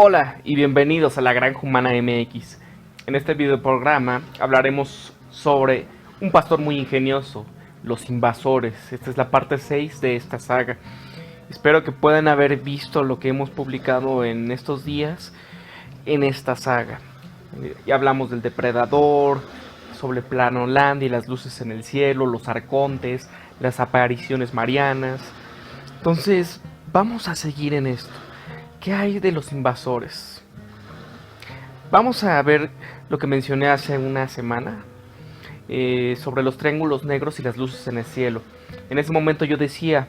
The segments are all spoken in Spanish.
Hola y bienvenidos a La Granja Humana MX. En este videoprograma hablaremos sobre un pastor muy ingenioso, los invasores. Esta es la parte 6 de esta saga. Espero que puedan haber visto lo que hemos publicado en estos días en esta saga. Ya hablamos del depredador, sobre Planoland y las luces en el cielo, los arcontes, las apariciones marianas. Entonces, vamos a seguir en esto. ¿Qué hay de los invasores? Vamos a ver lo que mencioné hace una semana sobre los triángulos negros y las luces en el cielo. En ese momento yo decía,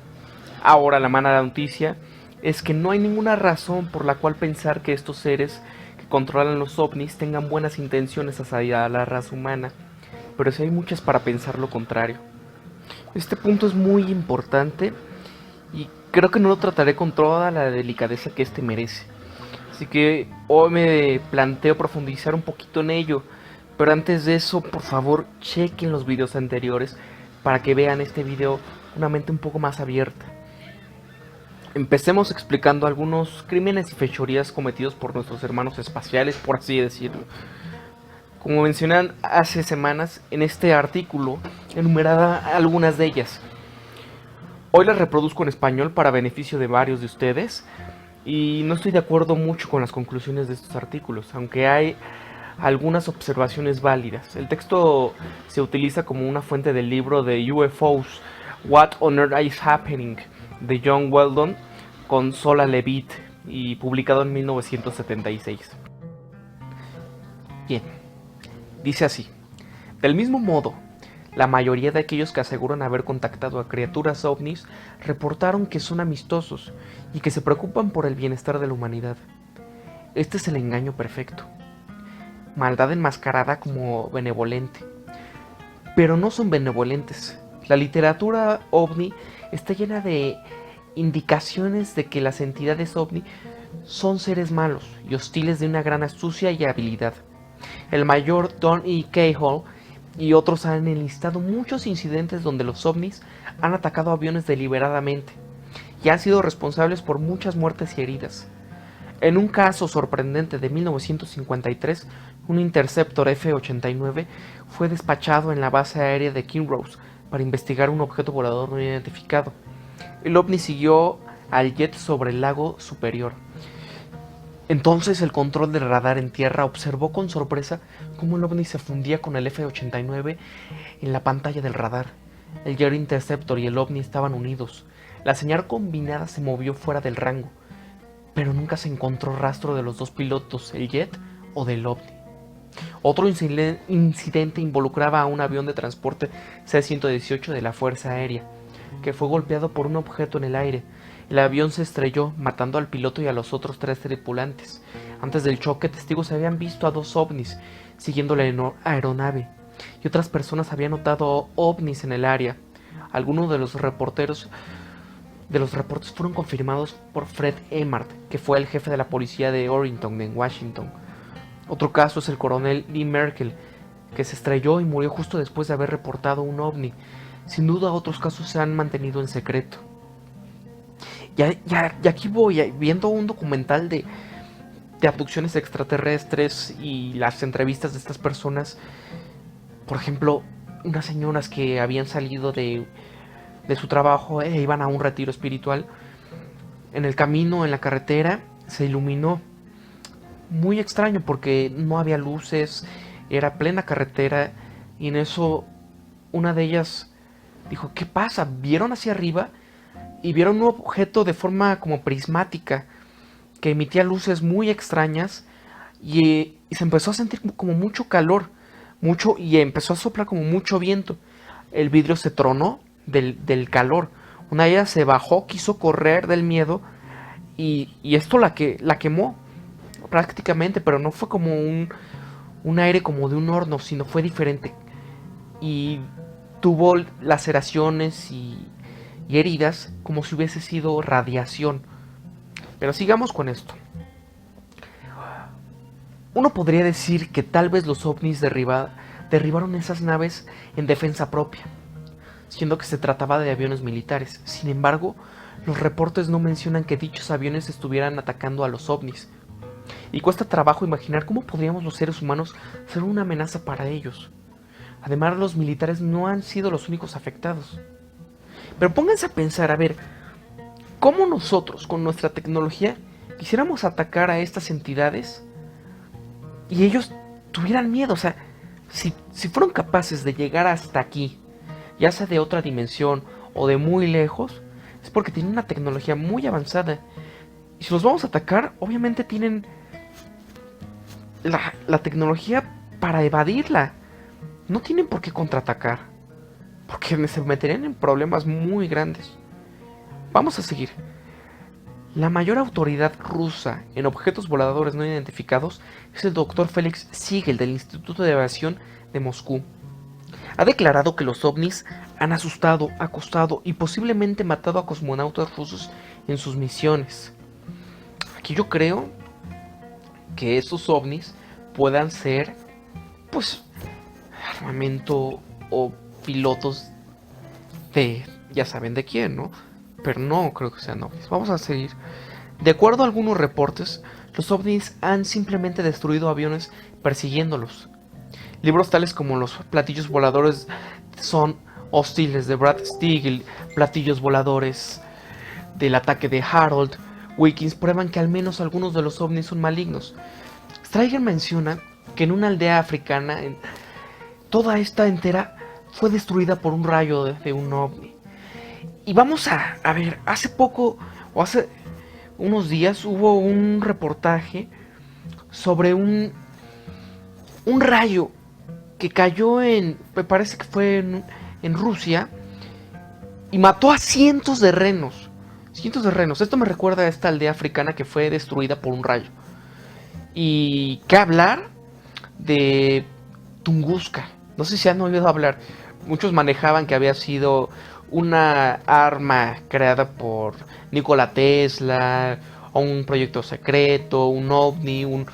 ahora la mala noticia es que no hay ninguna razón por la cual pensar que estos seres que controlan los ovnis tengan buenas intenciones hacia la raza humana, pero sí hay muchas para pensar lo contrario. Este punto es muy importante y creo que no lo trataré con toda la delicadeza que este merece. Así que hoy me planteo profundizar un poquito en ello. Pero antes de eso, por favor, chequen los videos anteriores para que vean este video con una mente un poco más abierta. Empecemos explicando algunos crímenes y fechorías cometidos por nuestros hermanos espaciales, por así decirlo. Como mencionan hace semanas, en este artículo enumeraba algunas de ellas. Hoy las reproduzco en español para beneficio de varios de ustedes. Y no estoy de acuerdo mucho con las conclusiones de estos artículos, aunque hay algunas observaciones válidas. El texto se utiliza como una fuente del libro de UFOs, What on Earth is Happening, de John Weldon, con Sola Levitt, y publicado en 1976. Bien, dice así. Del mismo modo, la mayoría de aquellos que aseguran haber contactado a criaturas ovnis reportaron que son amistosos y que se preocupan por el bienestar de la humanidad. Este es el engaño perfecto. Maldad enmascarada como benevolente. Pero no son benevolentes. La literatura ovni está llena de indicaciones de que las entidades ovni son seres malos y hostiles de una gran astucia y habilidad. El mayor Don E. Cahill y otros han enlistado muchos incidentes donde los ovnis han atacado aviones deliberadamente y han sido responsables por muchas muertes y heridas. En un caso sorprendente de 1953, un Interceptor F-89 fue despachado en la base aérea de Kinross para investigar un objeto volador no identificado. El ovni siguió al jet sobre el lago Superior. Entonces el control del radar en tierra observó con sorpresa cómo el ovni se fundía con el F-89 en la pantalla del radar. El Jet Interceptor y el ovni estaban unidos. La señal combinada se movió fuera del rango, pero nunca se encontró rastro de los dos pilotos, el jet o del ovni. Otro incidente involucraba a un avión de transporte C-118 de la Fuerza Aérea, que fue golpeado por un objeto en el aire. El avión se estrelló, matando al piloto y a los otros 3 tripulantes. Antes del choque, testigos habían visto a 2 ovnis siguiendo la aeronave, y otras personas habían notado ovnis en el área. Algunos de los reportes fueron confirmados por Fred Emmart, que fue el jefe de la policía de Orrington, en Washington. Otro caso es el coronel Lee Merkel, que se estrelló y murió justo después de haber reportado un ovni. Sin duda otros casos se han mantenido en secreto. Y aquí voy viendo un documental de abducciones extraterrestres y las entrevistas de estas personas. Por ejemplo, unas señoras que habían salido de su trabajo e iban a un retiro espiritual. En el camino, en la carretera, se iluminó. Muy extraño porque no había luces, era plena carretera, y en eso una de ellas dijo, ¿qué pasa? ¿Vieron hacia arriba? Y vieron un objeto de forma como prismática que emitía luces muy extrañas y se empezó a sentir como mucho calor, y empezó a soplar como mucho viento. El vidrio se tronó del calor. Una de ellas se bajó, quiso correr del miedo y esto la quemó prácticamente, pero no fue como un aire como de un horno, sino fue diferente. Y tuvo laceraciones y heridas como si hubiese sido radiación. Pero sigamos con esto. Uno podría decir que tal vez los ovnis derribaron esas naves en defensa propia, siendo que se trataba de aviones militares. Sin embargo, los reportes no mencionan que dichos aviones estuvieran atacando a los ovnis. y cuesta trabajo imaginar cómo podríamos los seres humanos ser una amenaza para ellos. Además, los militares no han sido los únicos afectados. Pero pónganse a pensar, a ver, ¿cómo nosotros, con nuestra tecnología, quisiéramos atacar a estas entidades y ellos tuvieran miedo? O sea, si fueron capaces de llegar hasta aquí, ya sea de otra dimensión o de muy lejos, es porque tienen una tecnología muy avanzada. Y si los vamos a atacar, obviamente tienen la tecnología para evadirla. No tienen por qué contraatacar, porque se meterían en problemas muy grandes. Vamos a seguir. La mayor autoridad rusa en objetos voladores no identificados es el Dr. Felix Siegel del Instituto de Aviación de Moscú. Ha declarado que los ovnis han asustado, acostado y posiblemente matado a cosmonautas rusos en sus misiones. Aquí yo creo que esos ovnis puedan ser, pues, armamento o pilotos de, ya saben de quién, ¿no? Pero no creo que sean ovnis. Vamos a seguir. De acuerdo a algunos reportes, los ovnis han simplemente destruido aviones persiguiéndolos. Libros tales como Los platillos voladores son hostiles de Brad Stiegel, Platillos voladores del ataque de Harold Wilkins prueban que al menos algunos de los ovnis son malignos. Stryger menciona que en una aldea africana toda esta entera fue destruida por un rayo de un ovni. Y vamos a ver, hace poco o hace unos días hubo un reportaje sobre un rayo que cayó me parece que fue en Rusia y mató a cientos de renos. Cientos de renos. Esto me recuerda a esta aldea africana que fue destruida por un rayo. Y qué hablar de Tunguska. No sé si han oído hablar. Muchos manejaban que había sido una arma creada por Nikola Tesla, o un proyecto secreto, un ovni, un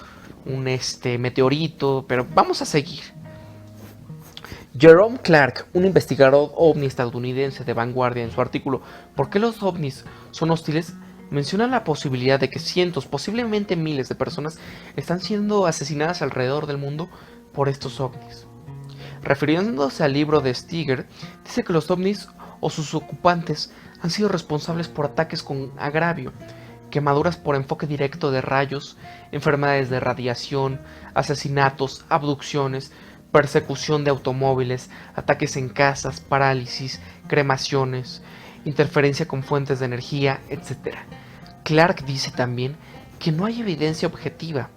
meteorito, pero vamos a seguir. Jerome Clark, un investigador ovni estadounidense de vanguardia, en su artículo ¿Por qué los ovnis son hostiles?, menciona la posibilidad de que cientos, posiblemente miles de personas están siendo asesinadas alrededor del mundo por estos ovnis. Refiriéndose al libro de Steiger, dice que los ovnis o sus ocupantes han sido responsables por ataques con agravio, quemaduras por enfoque directo de rayos, enfermedades de radiación, asesinatos, abducciones, persecución de automóviles, ataques en casas, parálisis, cremaciones, interferencia con fuentes de energía, etc. Clark dice también que no hay evidencia objetiva,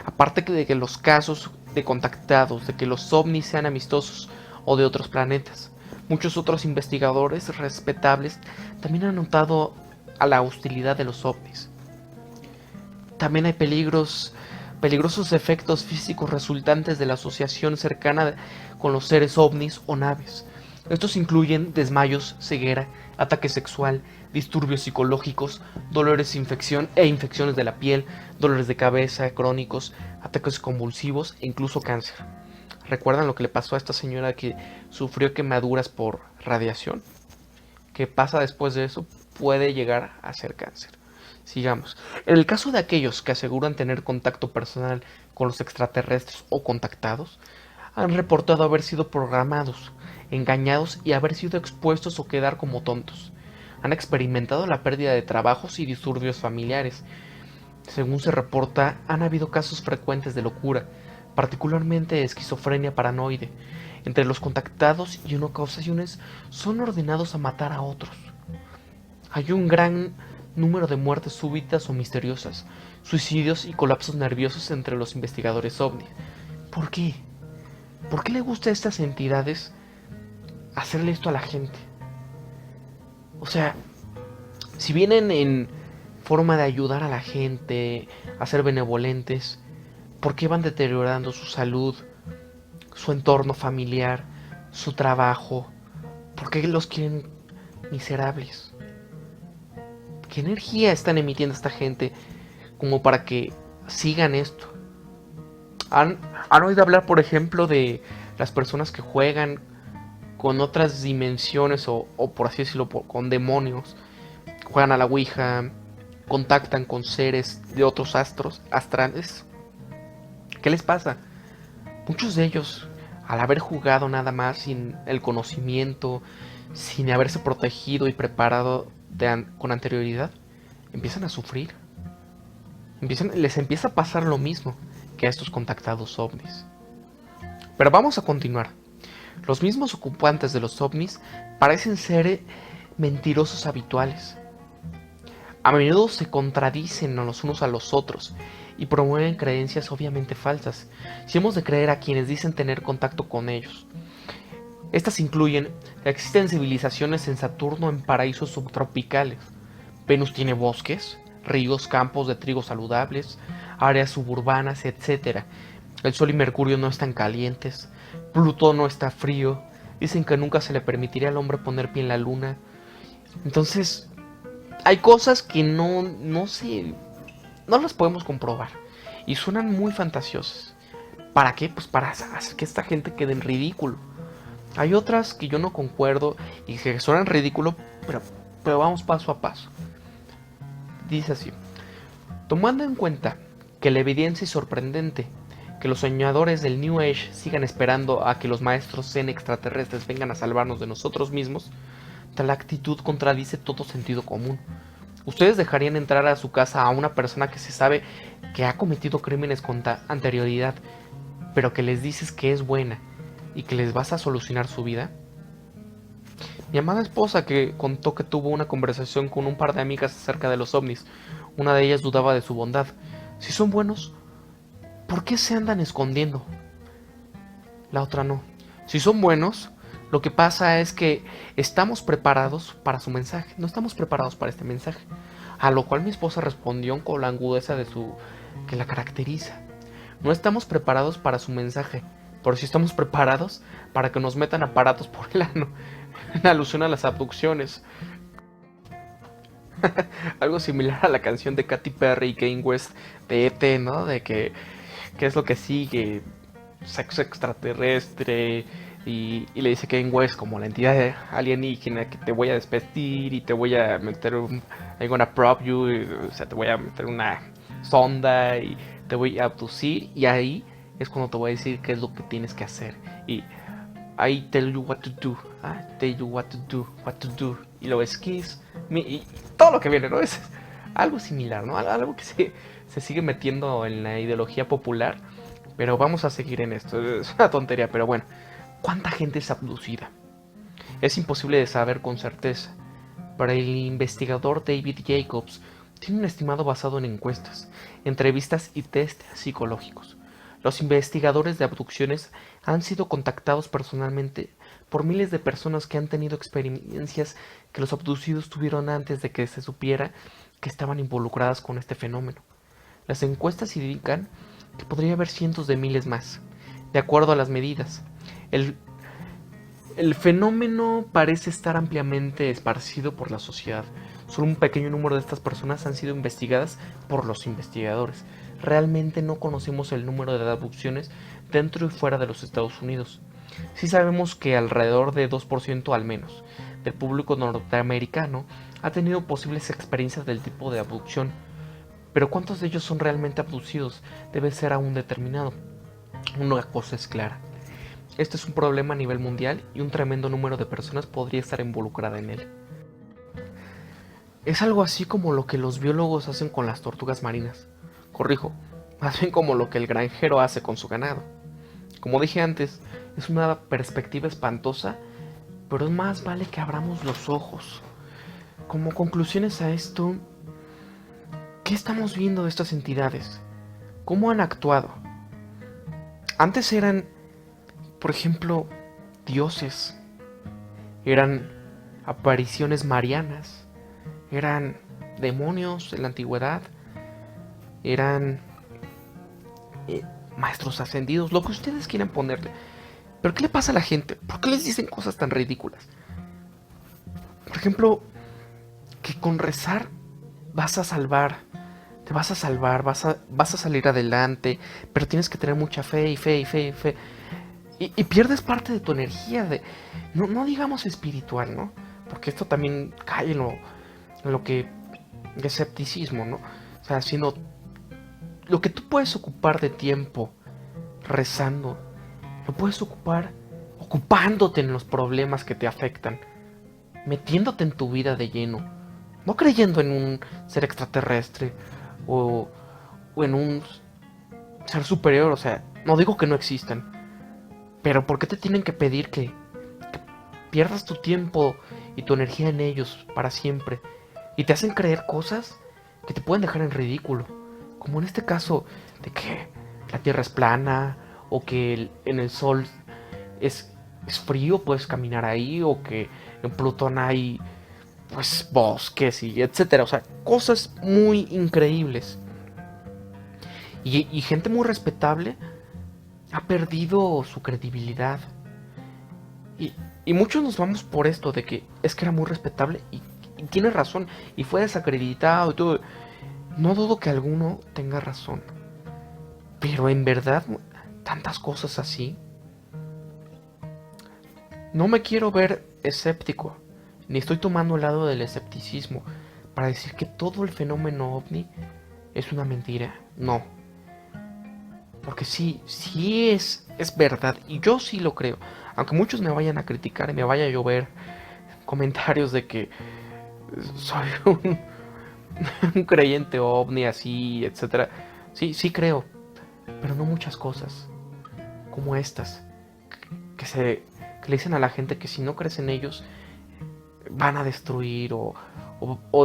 aparte de que los casos de contactados, de que los ovnis sean amistosos o de otros planetas. Muchos otros investigadores respetables también han notado a la hostilidad de los ovnis. También hay peligrosos efectos físicos resultantes de la asociación cercana con los seres ovnis o naves. Estos incluyen desmayos, ceguera, ataque sexual, disturbios psicológicos, dolores, infecciones de la piel, dolores de cabeza crónicos, ataques convulsivos e incluso cáncer. ¿Recuerdan lo que le pasó a esta señora que sufrió quemaduras por radiación? ¿Qué pasa después de eso? Puede llegar a ser cáncer. Sigamos. En el caso de aquellos que aseguran tener contacto personal con los extraterrestres o contactados, han reportado haber sido programados, engañados y haber sido expuestos o quedar como tontos. Han experimentado la pérdida de trabajos y disturbios familiares. Según se reporta, han habido casos frecuentes de locura, particularmente de esquizofrenia paranoide. Entre los contactados y en ocasiones son ordenados a matar a otros. Hay un gran número de muertes súbitas o misteriosas, suicidios y colapsos nerviosos entre los investigadores ovni. ¿Por qué? ¿Por qué le gusta a estas entidades hacerle esto a la gente? O sea, si vienen en forma de ayudar a la gente, a ser benevolentes, ¿por qué van deteriorando su salud, su entorno familiar, su trabajo? ¿Por qué los quieren miserables? ¿Qué energía están emitiendo esta gente como para que sigan esto? ¿Han oído hablar, por ejemplo, de las personas que juegan con otras dimensiones o por así decirlo, con demonios? Juegan a la Ouija, contactan con seres de otros astros astrales. ¿Qué les pasa? Muchos de ellos, al haber jugado nada más sin el conocimiento, sin haberse protegido y preparado con anterioridad, empiezan a sufrir. Les empieza a pasar lo mismo que a estos contactados ovnis. Pero vamos a continuar. Los mismos ocupantes de los ovnis parecen ser mentirosos habituales. A menudo se contradicen los unos a los otros y promueven creencias obviamente falsas, si hemos de creer a quienes dicen tener contacto con ellos. Estas incluyen: existen civilizaciones en Saturno en paraísos subtropicales, Venus tiene bosques, ríos, campos de trigo saludables, áreas suburbanas, etc. El Sol y Mercurio no están calientes, Plutón no está frío, dicen que nunca se le permitiría al hombre poner pie en la luna. Entonces, hay cosas que no las podemos comprobar y suenan muy fantasiosas. ¿Para qué? Pues para hacer que esta gente quede en ridículo. Hay otras que yo no concuerdo y que suenan ridículo, pero vamos paso a paso. Dice así: tomando en cuenta que la evidencia es sorprendente, que los soñadores del New Age sigan esperando a que los maestros zen extraterrestres vengan a salvarnos de nosotros mismos, tal actitud contradice todo sentido común. ¿Ustedes dejarían entrar a su casa a una persona que se sabe que ha cometido crímenes con anterioridad, pero que les dices que es buena y que les vas a solucionar su vida? Mi amada esposa, que contó que tuvo una conversación con un par de amigas acerca de los ovnis, una de ellas dudaba de su bondad. Si son buenos, ¿por qué se andan escondiendo? La otra no. Si son buenos, lo que pasa es que estamos preparados para su mensaje. No estamos preparados para este mensaje. A lo cual mi esposa respondió con la agudeza que la caracteriza. No estamos preparados para su mensaje, pero sí estamos preparados para que nos metan aparatos por el ano. En alusión a las abducciones. Algo similar a la canción de Katy Perry y Kanye West de E.T., ¿no? De que ¿qué es lo que sigue? Sexo extraterrestre. Y le dice Kanye West como la entidad alienígena que te voy a despedir y te voy a meter I'm gonna prop you, o sea, te voy a meter una sonda y te voy a abducir, y ahí es cuando te voy a decir qué es lo que tienes que hacer. Y I tell you what to do, I tell you what to do, y lo es kiss me, y todo lo que viene, ¿no? Es algo similar, ¿no? Algo que se sigue metiendo en la ideología popular, pero vamos a seguir en esto. Es una tontería, pero bueno. ¿Cuánta gente es abducida? Es imposible de saber con certeza, pero el investigador David Jacobs tiene un estimado basado en encuestas, entrevistas y test psicológicos. Los investigadores de abducciones han sido contactados personalmente por miles de personas que han tenido experiencias que los abducidos tuvieron antes de que se supiera que estaban involucradas con este fenómeno. Las encuestas indican que podría haber cientos de miles más, de acuerdo a las medidas. El fenómeno parece estar ampliamente esparcido por la sociedad. Solo un pequeño número de estas personas han sido investigadas por los investigadores. Realmente no conocemos el número de abducciones dentro y fuera de los Estados Unidos. Sí sabemos que alrededor de 2% al menos del público norteamericano ha tenido posibles experiencias del tipo de abducción. Pero ¿cuántos de ellos son realmente abducidos? Debe ser aún determinado. Una cosa es clara: este es un problema a nivel mundial y un tremendo número de personas podría estar involucrada en él. Es algo así como lo que los biólogos hacen con las tortugas marinas. Corrijo, más bien como lo que el granjero hace con su ganado. Como dije antes, es una perspectiva espantosa, pero más vale que abramos los ojos. Como conclusiones a esto, ¿qué estamos viendo de estas entidades? ¿Cómo han actuado? Antes eran, por ejemplo, dioses, eran apariciones marianas, eran demonios en la antigüedad, eran maestros ascendidos, lo que ustedes quieran ponerle. ¿Pero qué le pasa a la gente? ¿Por qué les dicen cosas tan ridículas? Por ejemplo, que con rezar vas a salvar, te vas a salvar, vas a salir adelante, pero tienes que tener mucha fe y fe y fe y fe. Y pierdes parte de tu energía, no digamos espiritual, ¿no? Porque esto también cae en lo que escepticismo, ¿no? O sea, sino lo que tú puedes ocupar de tiempo rezando. Lo puedes ocupar ocupándote en los problemas que te afectan, metiéndote en tu vida de lleno, no creyendo en un ser extraterrestre o, o en un ser superior. O sea, no digo que no existan, pero ¿por qué te tienen que pedir que pierdas tu tiempo y tu energía en ellos para siempre? Y te hacen creer cosas que te pueden dejar en ridículo, como en este caso de que la Tierra es plana, o que en el Sol es frío, puedes caminar ahí, o que en Plutón hay pues bosques y etcétera. O sea, cosas muy increíbles. Y gente muy respetable ha perdido su credibilidad. Y, y muchos nos vamos por esto de que es que era muy respetable y tiene razón y fue desacreditado y todo. No dudo que alguno tenga razón. Pero en verdad, tantas cosas así. No me quiero ver escéptico, ni estoy tomando el lado del escepticismo para decir que todo el fenómeno ovni es una mentira. No. Porque sí es verdad. Y yo sí lo creo. Aunque muchos me vayan a criticar y me vaya a llover comentarios de que soy un creyente ovni así, etcétera. Sí creo. Pero no muchas cosas. Como estas. Que le dicen a la gente que si no crees en ellos, van a destruir o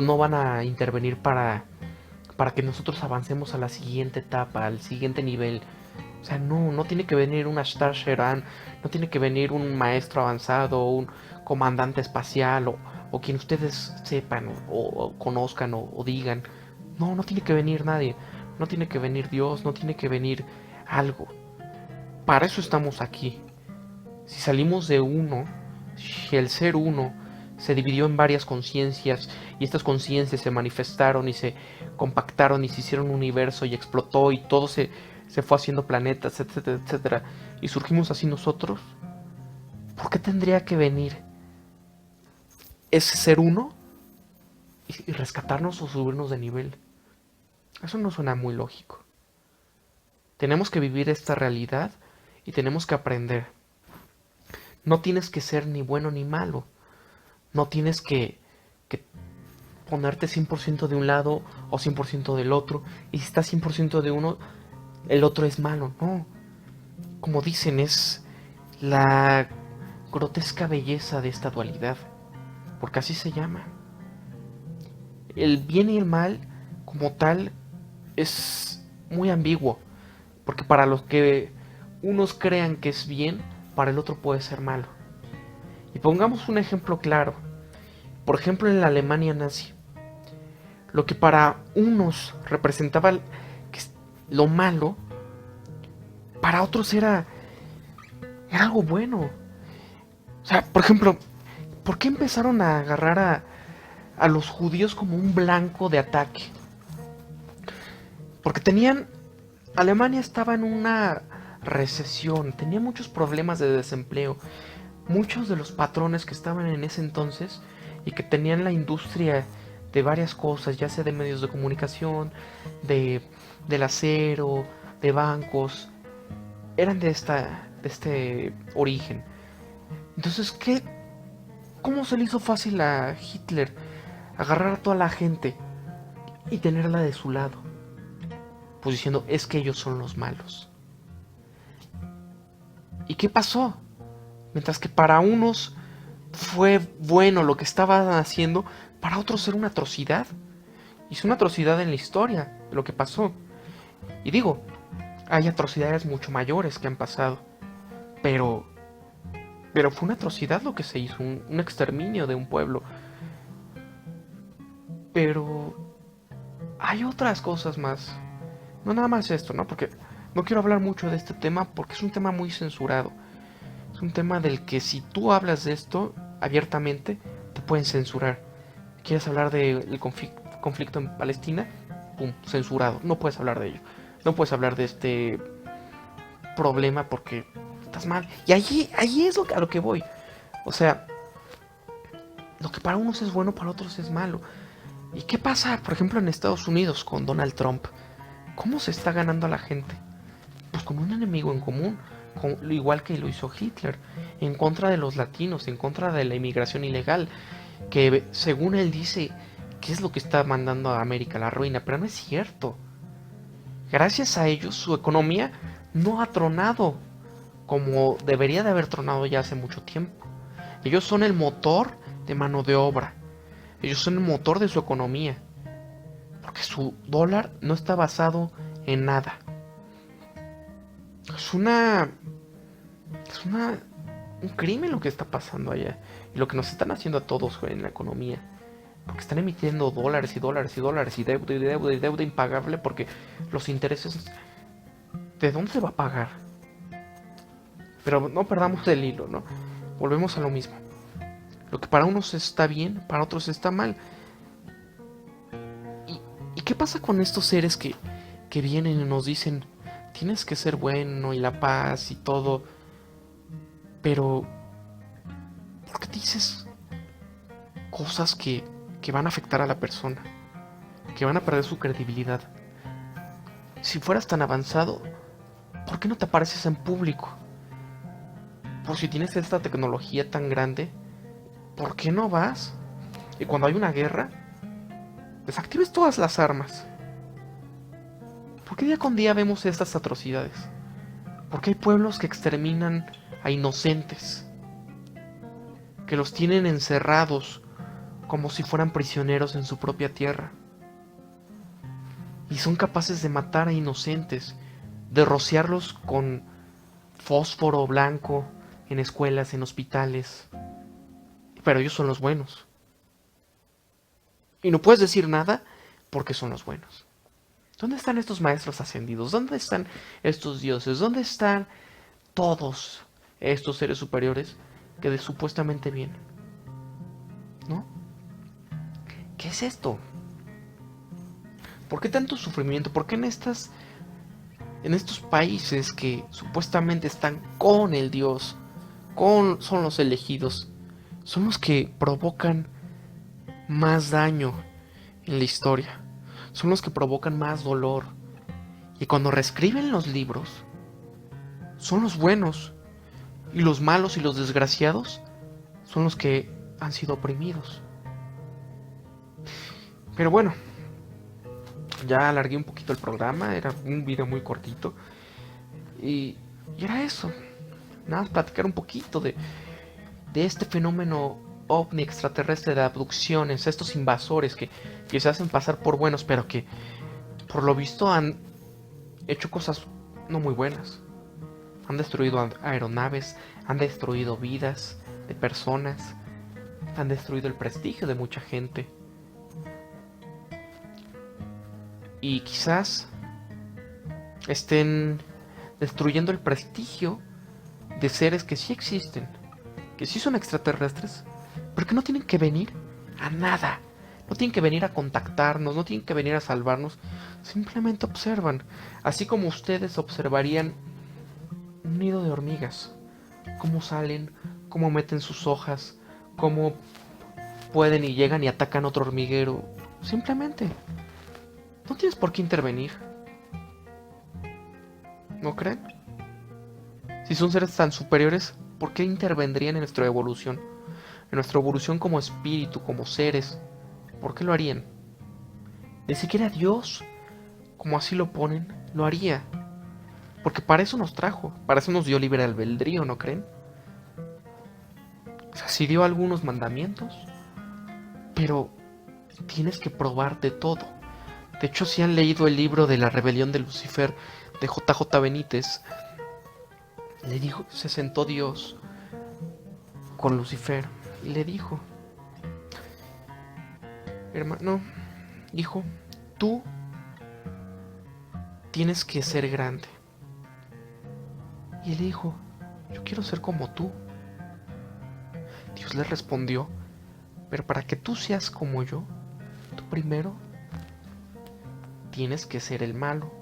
no van a intervenir para que nosotros avancemos a la siguiente etapa, al siguiente nivel. O sea, no tiene que venir un Ashtar Sheran, no tiene que venir un maestro avanzado, un comandante espacial, o quien ustedes sepan, o conozcan, o digan. No tiene que venir nadie. No tiene que venir Dios, no tiene que venir algo. Para eso estamos aquí. Si salimos de uno, si el ser uno se dividió en varias conciencias y estas conciencias se manifestaron y se compactaron y se hicieron un universo y explotó y todo se fue haciendo planetas, etcétera, etcétera, y surgimos así nosotros, ¿por qué tendría que venir ese ser uno y rescatarnos o subirnos de nivel? Eso no suena muy lógico. Tenemos que vivir esta realidad y tenemos que aprender. No tienes que ser ni bueno ni malo. No tienes que ponerte 100% de un lado o 100% del otro. Y si estás 100% de uno, el otro es malo. No. Como dicen, es la grotesca belleza de esta dualidad. Porque así se llama. El bien y el mal, como tal, es muy ambiguo. Porque para los que unos crean que es bien, para el otro puede ser malo. Y pongamos un ejemplo claro. Por ejemplo, en la Alemania nazi, lo que para unos representaba lo malo, para otros era algo bueno. O sea, por ejemplo, ¿por qué empezaron a agarrar a los judíos como un blanco de ataque? Porque Alemania estaba en una recesión, tenía muchos problemas de desempleo. Muchos de los patrones que estaban en ese entonces y que tenían la industria de varias cosas, ya sea de medios de comunicación, del acero, de bancos, eran de este origen. Entonces, ¿cómo se le hizo fácil a Hitler agarrar a toda la gente y tenerla de su lado? Pues diciendo, es que ellos son los malos. ¿Y qué pasó? Mientras que para unos fue bueno lo que estaban haciendo, para otros era una atrocidad. Y es una atrocidad en la historia de lo que pasó. Y digo, hay atrocidades mucho mayores que han pasado. Pero fue una atrocidad lo que se hizo, un exterminio de un pueblo. Pero hay otras cosas más. No nada más esto, ¿no? Porque no quiero hablar mucho de este tema porque es un tema muy censurado. Es un tema del que si tú hablas de esto abiertamente, te pueden censurar. ¿Quieres hablar del conflicto en Palestina? Pum, censurado. No puedes hablar de ello. No puedes hablar de este problema porque estás mal. Y allí es a lo que voy. O sea, lo que para unos es bueno, para otros es malo. ¿Y qué pasa, por ejemplo, en Estados Unidos con Donald Trump? ¿Cómo se está ganando a la gente? Pues con un enemigo en común, igual que lo hizo Hitler, en contra de los latinos, en contra de la inmigración ilegal, que según él dice que es lo que está mandando a América a la ruina, pero no es cierto. Gracias a ellos su economía no ha tronado como debería de haber tronado ya hace mucho tiempo. Ellos son el motor de mano de obra. Ellos son el motor de su economía. Porque su dólar no está basado en nada. Es un crimen lo que está pasando allá. Y lo que nos están haciendo a todos en la economía. Porque están emitiendo dólares y dólares y dólares y deuda y deuda y deuda impagable porque los intereses... ¿De dónde se va a pagar? Pero no perdamos el hilo, ¿no? Volvemos a lo mismo. Lo que para unos está bien, para otros está mal. ¿Y qué pasa con estos seres que vienen y nos dicen, tienes que ser bueno y la paz y todo? Pero, ¿por qué dices cosas que van a afectar a la persona? Que van a perder su credibilidad. Si fueras tan avanzado, ¿por qué no te apareces en público? Por si tienes esta tecnología tan grande, ¿por qué no vas? Y cuando hay una guerra, desactives todas las armas. ¿Por qué día con día vemos estas atrocidades? ¿Por qué hay pueblos que exterminan a inocentes? Que los tienen encerrados como si fueran prisioneros en su propia tierra. Y son capaces de matar a inocentes, de rociarlos con fósforo blanco en escuelas, en hospitales. Pero ellos son los buenos. Y no puedes decir nada porque son los buenos. ¿Dónde están estos maestros ascendidos? ¿Dónde están estos dioses? ¿Dónde están todos estos seres superiores que de supuestamente vienen? ¿No? ¿Qué es esto? ¿Por qué tanto sufrimiento? ¿Por qué en estos países que supuestamente están con el Dios, son los elegidos, son los que provocan más daño en la historia? Son los que provocan más dolor. Y cuando reescriben los libros, son los buenos. Y los malos y los desgraciados son los que han sido oprimidos. Pero bueno, ya alargué un poquito el programa. Era un video muy cortito. Y era eso. Nada más platicar un poquito de este fenómeno ovni extraterrestre de abducciones, estos invasores que se hacen pasar por buenos, pero que por lo visto han hecho cosas no muy buenas. Han destruido aeronaves, han destruido vidas de personas, han destruido el prestigio de mucha gente. Y quizás estén destruyendo el prestigio de seres que sí existen, que sí son extraterrestres, pero que no tienen que venir a nada. No tienen que venir a contactarnos, no tienen que venir a salvarnos. Simplemente observan, así como ustedes observarían un nido de hormigas. Cómo salen, cómo meten sus hojas, cómo pueden y llegan y atacan otro hormiguero. Simplemente. No tienes por qué intervenir. ¿No creen? Si son seres tan superiores, ¿por qué intervendrían en nuestra evolución? En nuestra evolución como espíritu, como seres. ¿Por qué lo harían? Ni siquiera Dios, como así lo ponen, lo haría. Porque para eso nos trajo, para eso nos dio libre albedrío, ¿no creen? O sea, sí dio algunos mandamientos, pero tienes que probarte todo. De hecho, si han leído el libro de la rebelión de Lucifer de JJ Benítez, le dijo, se sentó Dios con Lucifer y le dijo, hermano, hijo, tú tienes que ser grande. Y él dijo, yo quiero ser como tú. Dios le respondió, pero para que tú seas como yo, tú primero tienes que ser el malo.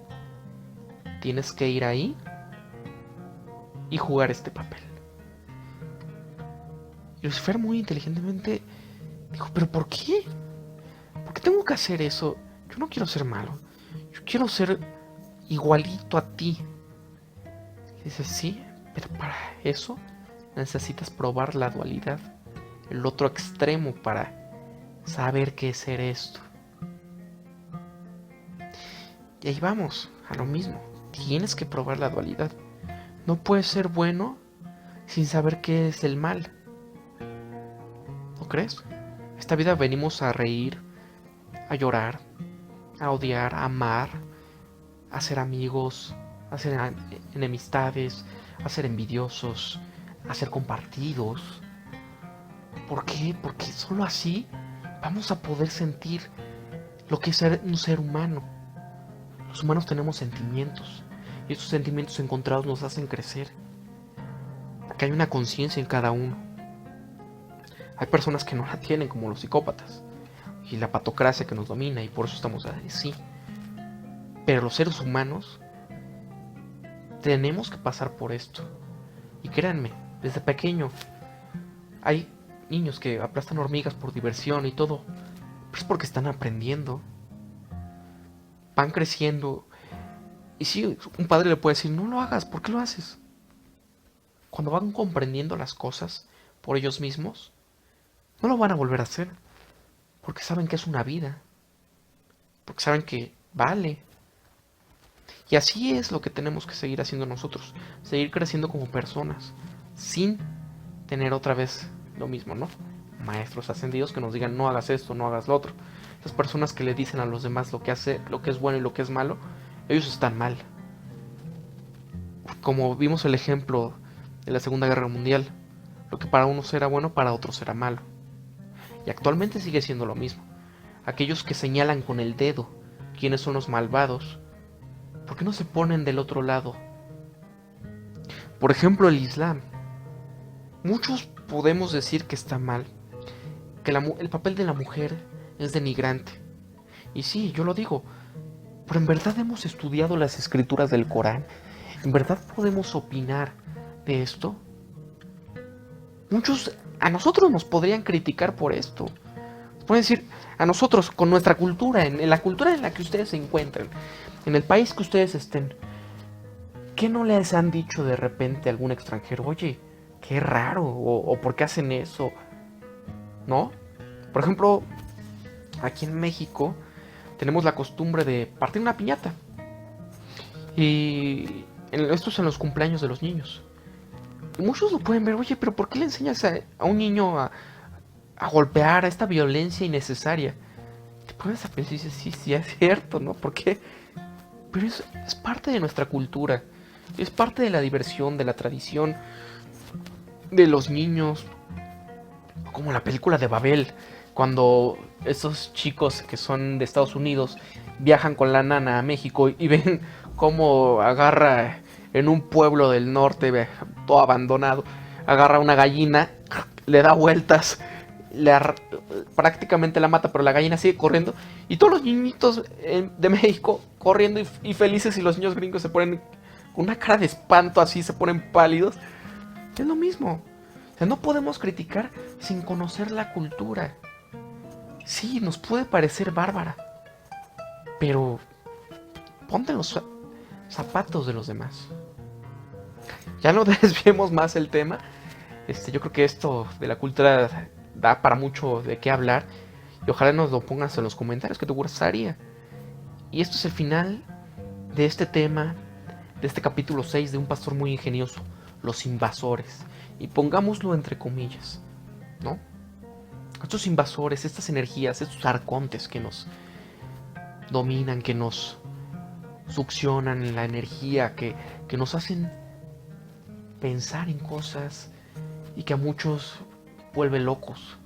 Tienes que ir ahí y jugar este papel. Y Lucifer muy inteligentemente dijo, ¿pero por qué? ¿Por qué tengo que hacer eso? Yo no quiero ser malo. Yo quiero ser igualito a ti. Dice, sí, pero para eso necesitas probar la dualidad, el otro extremo para saber qué es ser esto. Y ahí vamos, a lo mismo. Tienes que probar la dualidad. No puedes ser bueno sin saber qué es el mal. ¿No crees? Esta vida venimos a reír, a llorar, a odiar, a amar, a ser amigos, a ser enemistades, a ser envidiosos, a ser compartidos. ¿Por qué? Porque solo así vamos a poder sentir lo que es ser un ser humano. Los humanos tenemos sentimientos y estos sentimientos encontrados nos hacen crecer. Porque hay una conciencia en cada uno. Hay personas que no la tienen, como los psicópatas y la patocracia que nos domina, y por eso estamos así. Pero los seres humanos tenemos que pasar por esto. Y créanme, desde pequeño hay niños que aplastan hormigas por diversión y todo, pero es porque están aprendiendo. Van creciendo. Y sí, un padre le puede decir, no lo hagas, ¿por qué lo haces? Cuando van comprendiendo las cosas por ellos mismos, no lo van a volver a hacer, porque saben que es una vida, porque saben que vale. Y así es lo que tenemos que seguir haciendo nosotros, seguir creciendo como personas, sin tener otra vez lo mismo, ¿no? Maestros ascendidos que nos digan, no hagas esto, no hagas lo otro. Esas personas que le dicen a los demás lo que es bueno y lo que es malo, ellos están mal. Como vimos el ejemplo de la Segunda Guerra Mundial, lo que para unos era bueno, para otros era malo. Y actualmente sigue siendo lo mismo. Aquellos que señalan con el dedo quiénes son los malvados, ¿por qué no se ponen del otro lado? Por ejemplo, el Islam. Muchos podemos decir que está mal, que el papel de la mujer es denigrante. Y sí, yo lo digo, pero en verdad hemos estudiado las escrituras del Corán. ¿En verdad podemos opinar de esto? Muchos a nosotros nos podrían criticar por esto. Pueden decir, a nosotros, con nuestra cultura, en la cultura en la que ustedes se encuentren, en el país que ustedes estén, ¿qué no les han dicho de repente a algún extranjero? Oye, qué raro, o ¿por qué hacen eso? ¿No? Por ejemplo, aquí en México tenemos la costumbre de partir una piñata. Y esto es en los cumpleaños de los niños. Y muchos lo pueden ver, oye, pero ¿por qué le enseñas a un niño a golpear, a esta violencia innecesaria? Te pones a pensar y dices, sí, es cierto, ¿no? ¿Por qué? Pero es parte de nuestra cultura. Es parte de la diversión, de la tradición, de los niños. Como la película de Babel, cuando esos chicos que son de Estados Unidos viajan con la nana a México y ven cómo agarra en un pueblo del norte, todo abandonado, agarra una gallina, le da vueltas, prácticamente la mata, pero la gallina sigue corriendo, y todos los niñitos de México corriendo y felices, y los niños gringos se ponen con una cara de espanto, así se ponen pálidos. Es lo mismo. O sea, no podemos criticar sin conocer la cultura. Sí, nos puede parecer bárbara, pero ponte los zapatos de los demás. Ya no desviemos más el tema. Yo creo que esto de la cultura da para mucho de qué hablar. Y ojalá nos lo pongas en los comentarios que te gustaría. Y esto es el final de este tema, de este capítulo 6 de Un pastor muy ingenioso, los invasores. Y pongámoslo entre comillas, ¿no? Estos invasores, estas energías, estos arcontes que nos dominan, que nos succionan la energía, que nos hacen pensar en cosas y que a muchos vuelve locos.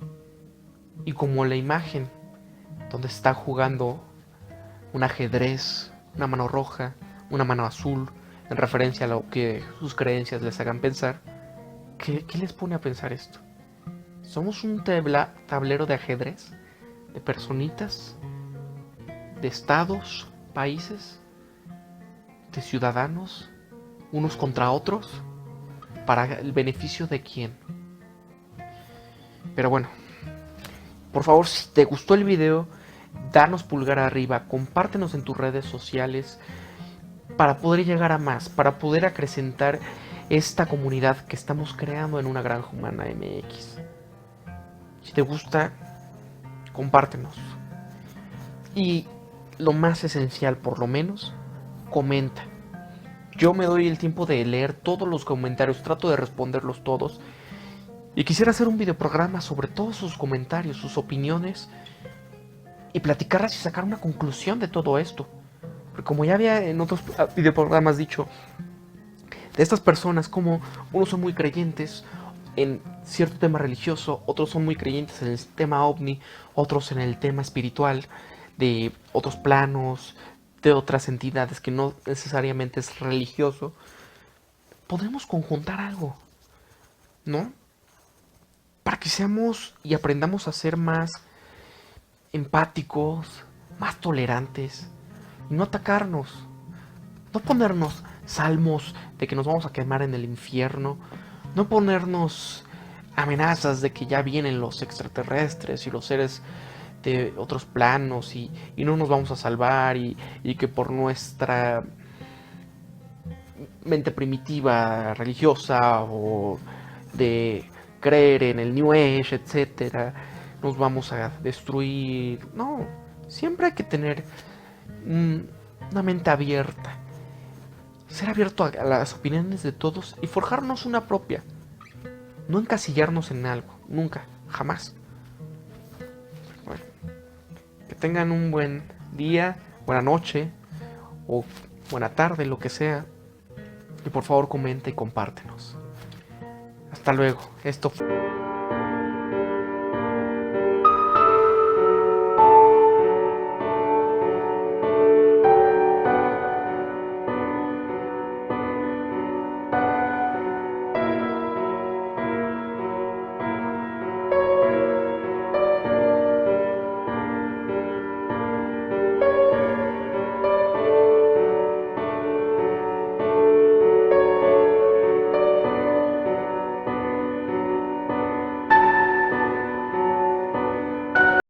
Y como la imagen donde está jugando un ajedrez, una mano roja, una mano azul, en referencia a lo que sus creencias les hagan pensar, ¿qué les pone a pensar esto? ¿Somos un tablero de ajedrez? ¿De personitas? ¿De estados? ¿Países? ¿De ciudadanos? ¿Unos contra otros? ¿Para el beneficio de quién? Pero bueno, por favor, si te gustó el video, danos pulgar arriba, compártenos en tus redes sociales, para poder llegar a más, para poder acrecentar esta comunidad que estamos creando en Una Granja Humana MX. Si te gusta, compártenos. Y lo más esencial, por lo menos, comenta. Yo me doy el tiempo de leer todos los comentarios, trato de responderlos todos. Y quisiera hacer un videoprograma sobre todos sus comentarios, sus opiniones, y platicarlas y sacar una conclusión de todo esto. Porque como ya había en otros videoprogramas dicho, de estas personas, como unos son muy creyentes en cierto tema religioso, otros son muy creyentes en el tema ovni, otros en el tema espiritual, de otros planos, de otras entidades que no necesariamente es religioso. Podremos conjuntar algo, ¿no? Para que seamos y aprendamos a ser más empáticos, más tolerantes, y no atacarnos, no ponernos salmos de que nos vamos a quemar en el infierno, no ponernos amenazas de que ya vienen los extraterrestres y los seres de otros planos y no nos vamos a salvar y que por nuestra mente primitiva, religiosa o de creer en el New Age, etcétera, nos vamos a destruir. No, siempre hay que tener una mente abierta, ser abierto a las opiniones de todos y forjarnos una propia. No encasillarnos en algo, nunca, jamás. Bueno, que tengan un buen día, buena noche o buena tarde, lo que sea. Y por favor comenta y compártenos. Hasta luego. Esto fue...